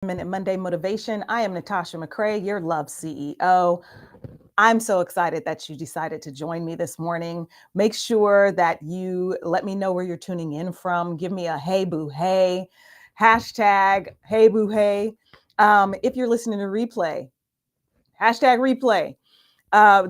Minute Monday Motivation. I am Natasha McCrae, your Love CEO. I'm so excited that you decided to join me this morning. Make sure that you let me know where you're tuning in from. Give me a hey boo hey, hashtag hey boo hey. If you're listening to replay, hashtag replay.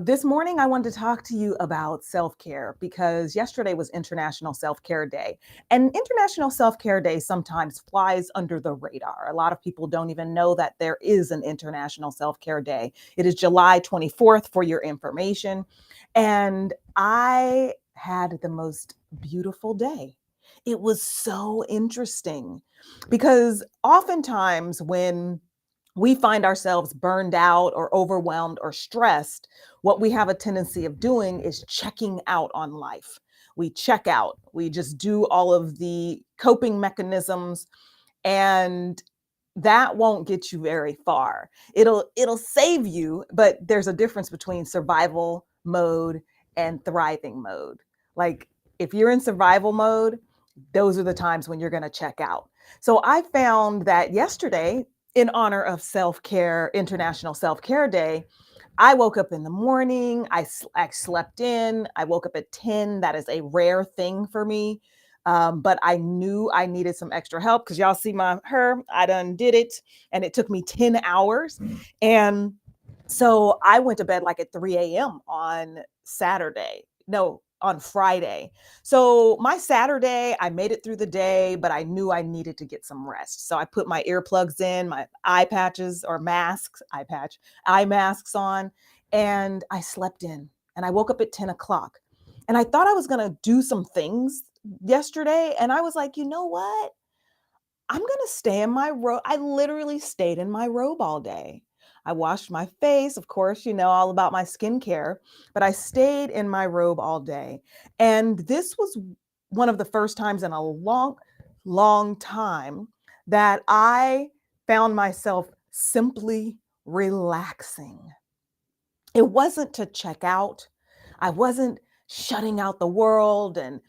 This morning, I wanted to talk to you about self care because yesterday was International Self Care Day. And International Self Care Day sometimes flies under the radar. A lot of people don't even know that there is an International Self Care Day. It is July 24th, for your information. And I had the most beautiful day. It was so interesting because oftentimes when we find ourselves burned out or overwhelmed or stressed, what we have a tendency of doing is checking out on life. We check out, we just do all of the coping mechanisms, and that won't get you very far. It'll save you, but there's a difference between survival mode and thriving mode. Like if you're in survival mode, those are the times when you're going to check out. So I found that yesterday, in honor of self-care, International Self-Care Day, I woke up in the morning. I slept in. I woke up at 10. That is a rare thing for me. But I knew I needed some extra help because y'all see my her. I done did it, and it took me 10 hours. And so I went to bed like at 3 a.m. on Saturday. No, on Friday. So my Saturday, I made it through the day, but I knew I needed to get some rest. So I put my earplugs in, my eye patches or masks, eye masks on, and I slept in. And I woke up at 10 o'clock. And I thought I was going to do some things yesterday. And I was like, you know what? I'm going to stay in my robe. I literally stayed in my robe all day. I washed my face, of course, you know all about my skincare, but I stayed in my robe all day. And this was one of the first times in a long, long time that I found myself simply relaxing. It wasn't to check out. I wasn't shutting out the world and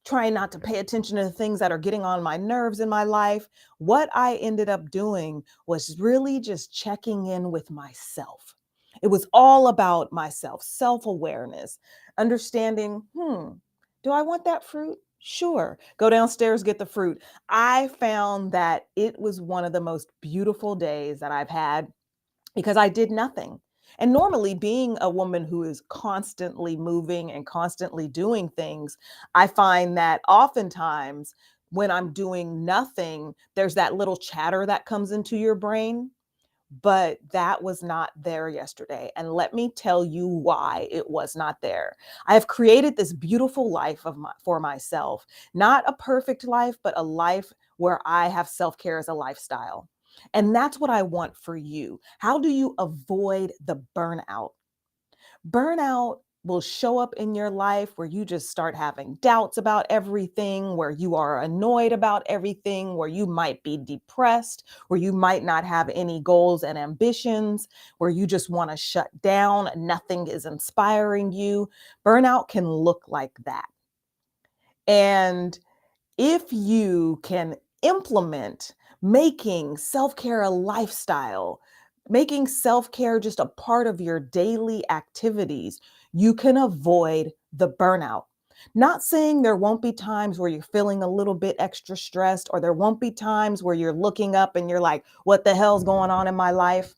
trying not to pay attention to the things that are getting on my nerves in my life. What I ended up doing was really just checking in with myself. It was all about myself, self awareness, understanding, do I want that fruit? Sure. Go downstairs, get the fruit. I found that it was one of the most beautiful days that I've had because I did nothing. And normally, being a woman who is constantly moving and constantly doing things, I find that oftentimes when I'm doing nothing, there's that little chatter that comes into your brain. But that was not there yesterday. And let me tell you why it was not there. I have created this beautiful life for myself, not a perfect life, but a life where I have self care as a lifestyle. And that's what I want for you. How do you avoid the burnout? Burnout will show up in your life where you just start having doubts about everything, where you are annoyed about everything, where you might be depressed, where you might not have any goals and ambitions, where you just want to shut down, nothing is inspiring you. Burnout can look like that. And if you can implement making self care a lifestyle, making self care just a part of your daily activities, you can avoid the burnout. Not saying there won't be times where you're feeling a little bit extra stressed, or there won't be times where you're looking up and you're like, what the hell's going on in my life?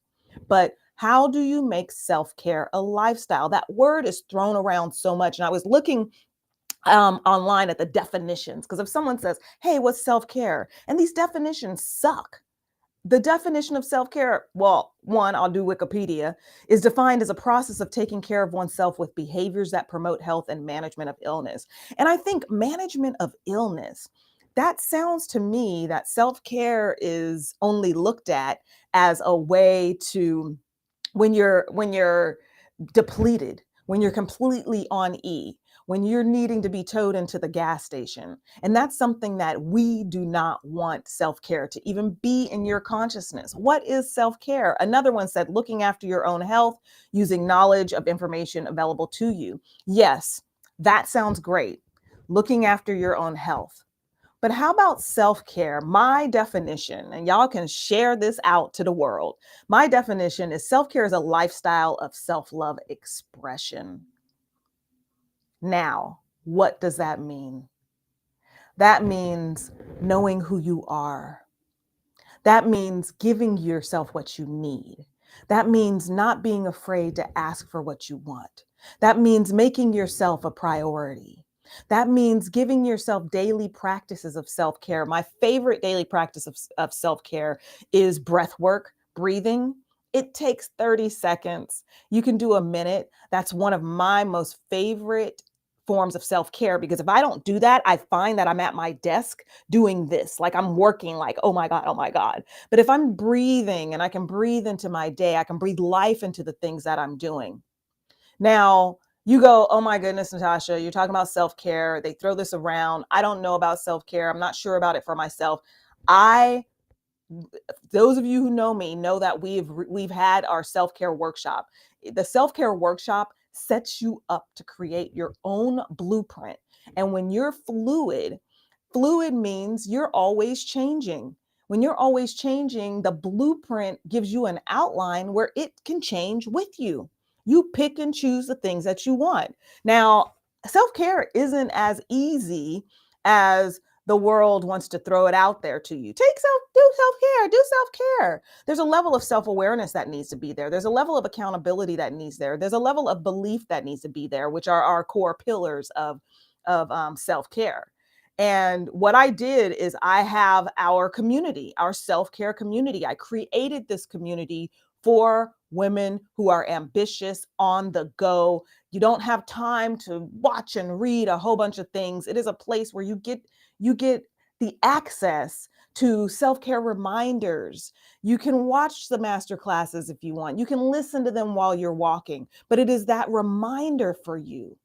But how do you make self care a lifestyle? That word is thrown around so much. And I was looking online at the definitions. Because if someone says, hey, what's self care? And these definitions suck. The definition of self care, well, one, I'll do Wikipedia, is defined as a process of taking care of oneself with behaviors that promote health and management of illness. And I think management of illness, that sounds to me that self care is only looked at as a way to, when you're depleted, when you're completely on E, when you're needing to be towed into the gas station. And that's something that we do not want self care to even be in your consciousness. What is self care? Another one said, looking after your own health using knowledge of information available to you. Yes, that sounds great. Looking after your own health. But how about self care? My definition, and y'all can share this out to the world. My definition is self care is a lifestyle of self love expression. Now, what does that mean? That means knowing who you are. That means giving yourself what you need. That means not being afraid to ask for what you want. That means making yourself a priority. That means giving yourself daily practices of self care. My favorite daily practice of self care is breath work, breathing. It takes 30 seconds. You can do a minute. That's one of my most favorite forms of self care because if I don't do that, I find that I'm at my desk doing this, like I'm working, like, oh my God, oh my God. But if I'm breathing and I can breathe into my day, I can breathe life into the things that I'm doing. Now, you go, oh my goodness, Natasha, you're talking about self care. They throw this around. I don't know about self care. I'm not sure about it for myself. I those of you who know me know that we've had our self-care workshop. The self-care workshop sets you up to create your own blueprint. And when you're fluid means you're always changing. When you're always changing, the blueprint gives you an outline where it can change with you. You pick and choose the things that you want. Now, self-care isn't as easy as the world wants to throw it out there to you. Do self-care, do self-care. There's a level of self-awareness that needs to be there. There's a level of accountability that needs there. There's a level of belief that needs to be there, which are our core pillars of self-care. And what I did is I have our community, our self-care community. I created this community for women who are ambitious, on the go. You don't have time to watch and read a whole bunch of things. It is a place where you get the access to self-care reminders. You can watch the master classes if you want. You can listen to them while you're walking, but it is that reminder for you.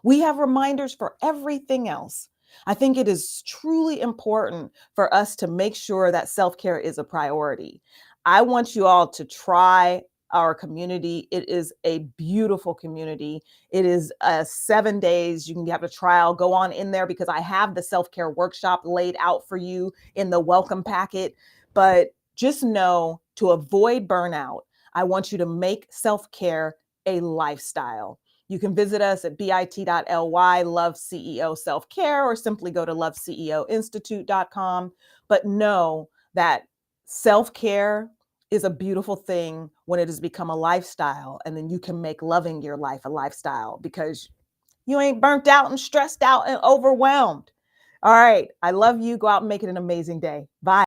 We have reminders for everything else. I think it is truly important for us to make sure that self-care is a priority. I want you all to try our community. It is a beautiful community. It is 7 days. You can have a trial. Go on in there because I have the self-care workshop laid out for you in the welcome packet. But just know to avoid burnout, I want you to make self-care a lifestyle. You can visit us at bit.ly, Love CEO Self Care, or simply go to loveCEOinstitute.com. But know that self care is a beautiful thing when it has become a lifestyle. And then you can make loving your life a lifestyle because you ain't burnt out and stressed out and overwhelmed. All right. I love you. Go out and make it an amazing day. Bye.